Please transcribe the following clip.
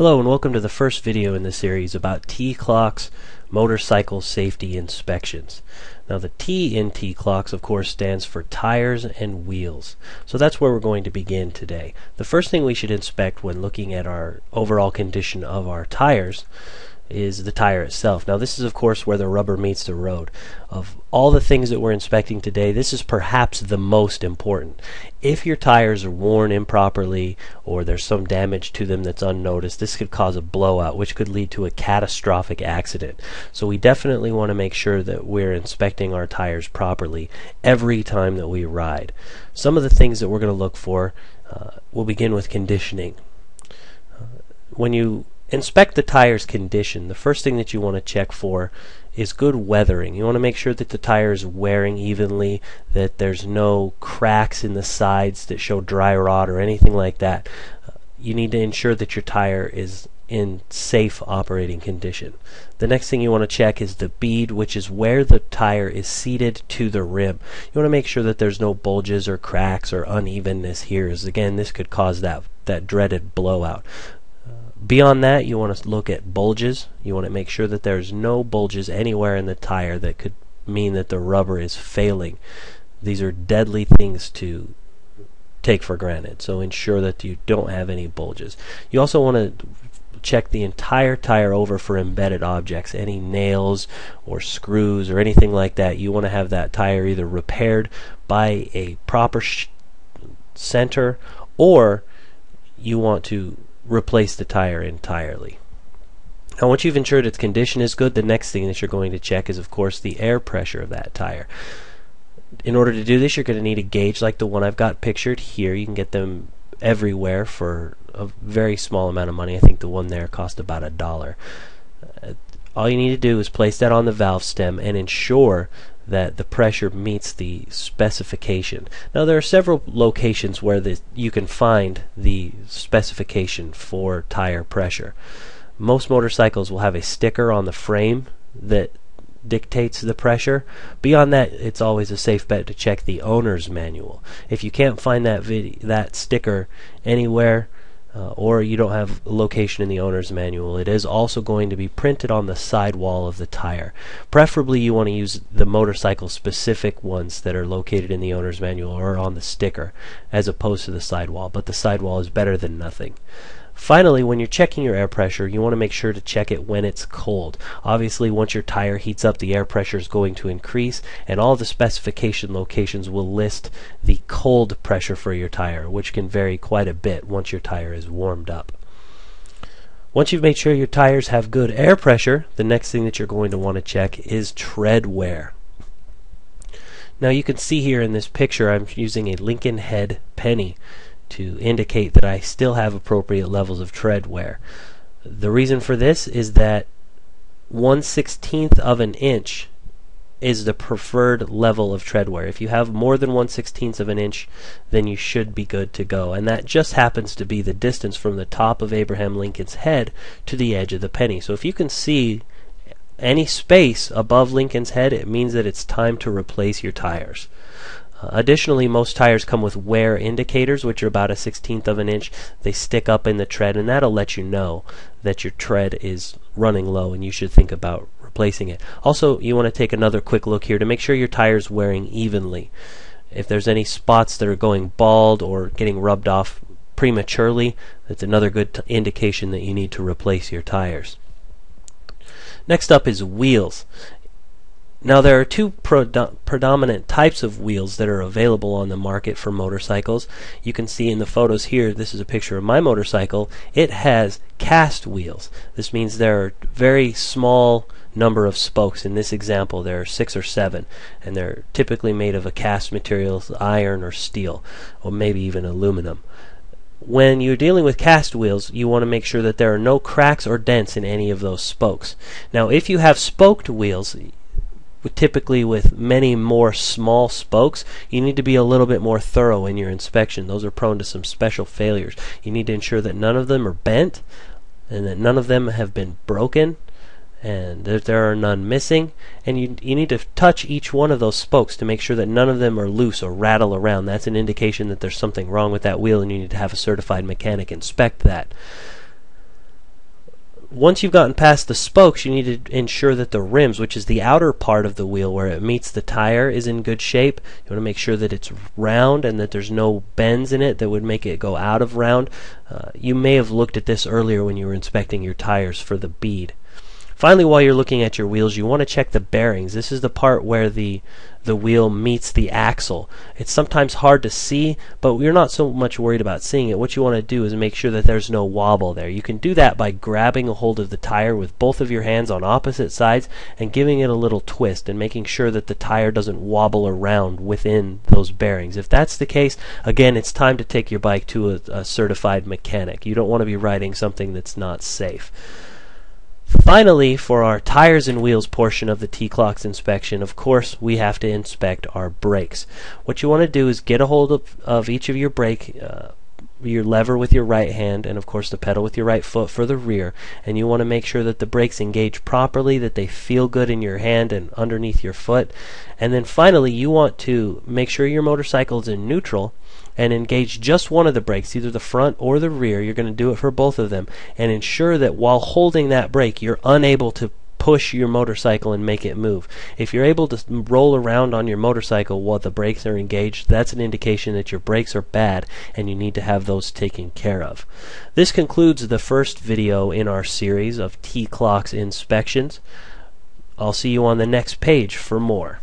Hello and welcome to the first video in the series about T-CLOCS motorcycle safety inspections. Now the T in T-CLOCS of course stands for tires and wheels. So that's where we're going to begin today. The first thing we should inspect when looking at our overall condition of our tires is the tire itself. Now this is of course where the rubber meets the road. Of all the things that we're inspecting today, this is perhaps the most important. If your tires are worn improperly or there's some damage to them that's unnoticed, this could cause a blowout, which could lead to a catastrophic accident. So we definitely want to make sure that we're inspecting our tires properly every time that we ride. Some of the things that we're going to look for, we'll begin with conditioning. When you inspect the tire's condition, the first thing that you want to check for is good weathering. You want to make sure that the tire is wearing evenly, that there's no cracks in the sides that show dry rot or anything like that. You need to ensure that your tire is in safe operating condition. The next thing you want to check is the bead, which is where the tire is seated to the rim. You want to make sure that there's no bulges or cracks or unevenness here, as again this could cause that dreaded blowout. Beyond that, you want to look at bulges. You want to make sure that there's no bulges anywhere in the tire that could mean that the rubber is failing. These are deadly things to take for granted, so ensure that you don't have any bulges. You also want to check the entire tire over for embedded objects, any nails or screws or anything like that. You want to have that tire either repaired by a proper center, or you want to replace the tire entirely. Now once you've ensured its condition is good, the next thing that you're going to check is of course the air pressure of that tire. In order to do this, you're going to need a gauge like the one I've got pictured here. You can get them everywhere for a very small amount of money. I think the one there cost about $1. All you need to do is place that on the valve stem and ensure that the pressure meets the specification. Now there are several locations where you can find the specification for tire pressure. Most motorcycles will have a sticker on the frame that dictates the pressure. Beyond that, it's always a safe bet to check the owner's manual. If you can't find that sticker anywhere, or you don't have a location in the owner's manual, it is also going to be printed on the sidewall of the tire. Preferably you want to use the motorcycle specific ones that are located in the owner's manual or on the sticker as opposed to the sidewall, but the sidewall is better than nothing. Finally, when you're checking your air pressure, you want to make sure to check it when it's cold. Obviously, once your tire heats up, the air pressure is going to increase, and all the specification locations will list the cold pressure for your tire, which can vary quite a bit once your tire is warmed up. Once you've made sure your tires have good air pressure, the next thing that you're going to want to check is tread wear. Now you can see here in this picture I'm using a Lincoln head penny to indicate that I still have appropriate levels of tread wear. The reason for this is that 1/16 of an inch is the preferred level of tread wear. If you have more than 1/16 of an inch, then you should be good to go, and that just happens to be the distance from the top of Abraham Lincoln's head to the edge of the penny. So if you can see any space above Lincoln's head, it means that it's time to replace your tires. Additionally, most tires come with wear indicators, which are about 1/16 of an inch. They stick up in the tread, and that'll let you know that your tread is running low and you should think about replacing it. Also, you want to take another quick look here to make sure your tire's wearing evenly. If there's any spots that are going bald or getting rubbed off prematurely, that's another good indication that you need to replace your tires. Next up is wheels. Now there are two predominant types of wheels that are available on the market for motorcycles. You can see in the photos here, this is a picture of my motorcycle. It has cast wheels. This means there are very small number of spokes. In this example there are 6 or 7, and they're typically made of a cast material, iron or steel, or maybe even aluminum. When you're dealing with cast wheels, you want to make sure that there are no cracks or dents in any of those spokes. Now if you have spoked wheels, typically with many more small spokes, you need to be a little bit more thorough in your inspection. Those are prone to some special failures. You need to ensure that none of them are bent and that none of them have been broken and that there are none missing, and you need to touch each one of those spokes to make sure that none of them are loose or rattle around. That's an indication that there's something wrong with that wheel and you need to have a certified mechanic inspect that. Finally, when you're checking your tires, you want to make sure to check the Once you've gotten past the spokes, you need to ensure that the rims, which is the outer part of the wheel where it meets the tire, is in good shape. You want to make sure that it's round and that there's no bends in it that would make it go out of round. You may have looked at this earlier when you were inspecting your tires for the bead. Finally, while you're looking at your wheels, you want to check the bearings. This is the part where the wheel meets the axle. It's sometimes hard to see, but you're not so much worried about seeing it. What you want to do is make sure that there's no wobble there. You can do that by grabbing a hold of the tire with both of your hands on opposite sides and giving it a little twist and making sure that the tire doesn't wobble around within those bearings. If that's the case, again, it's time to take your bike to a certified mechanic. You don't want to be riding something that's not safe. Finally, for our tires and wheels portion of the T-CLOCS inspection, of course, we have to inspect our brakes. What you want to do is get a hold of each of your brake, your lever with your right hand, and of course the pedal with your right foot for the rear, and you want to make sure that the brakes engage properly, that they feel good in your hand and underneath your foot. And then finally, you want to make sure your motorcycle is in neutral and engage just one of the brakes, either the front or the rear. You're going to do it for both of them, and ensure that while holding that brake, you're unable to push your motorcycle and make it move. If you're able to roll around on your motorcycle while the brakes are engaged, that's an indication that your brakes are bad and you need to have those taken care of. This concludes the first video in our series of T-CLOCS inspections. I'll see you on the next page for more.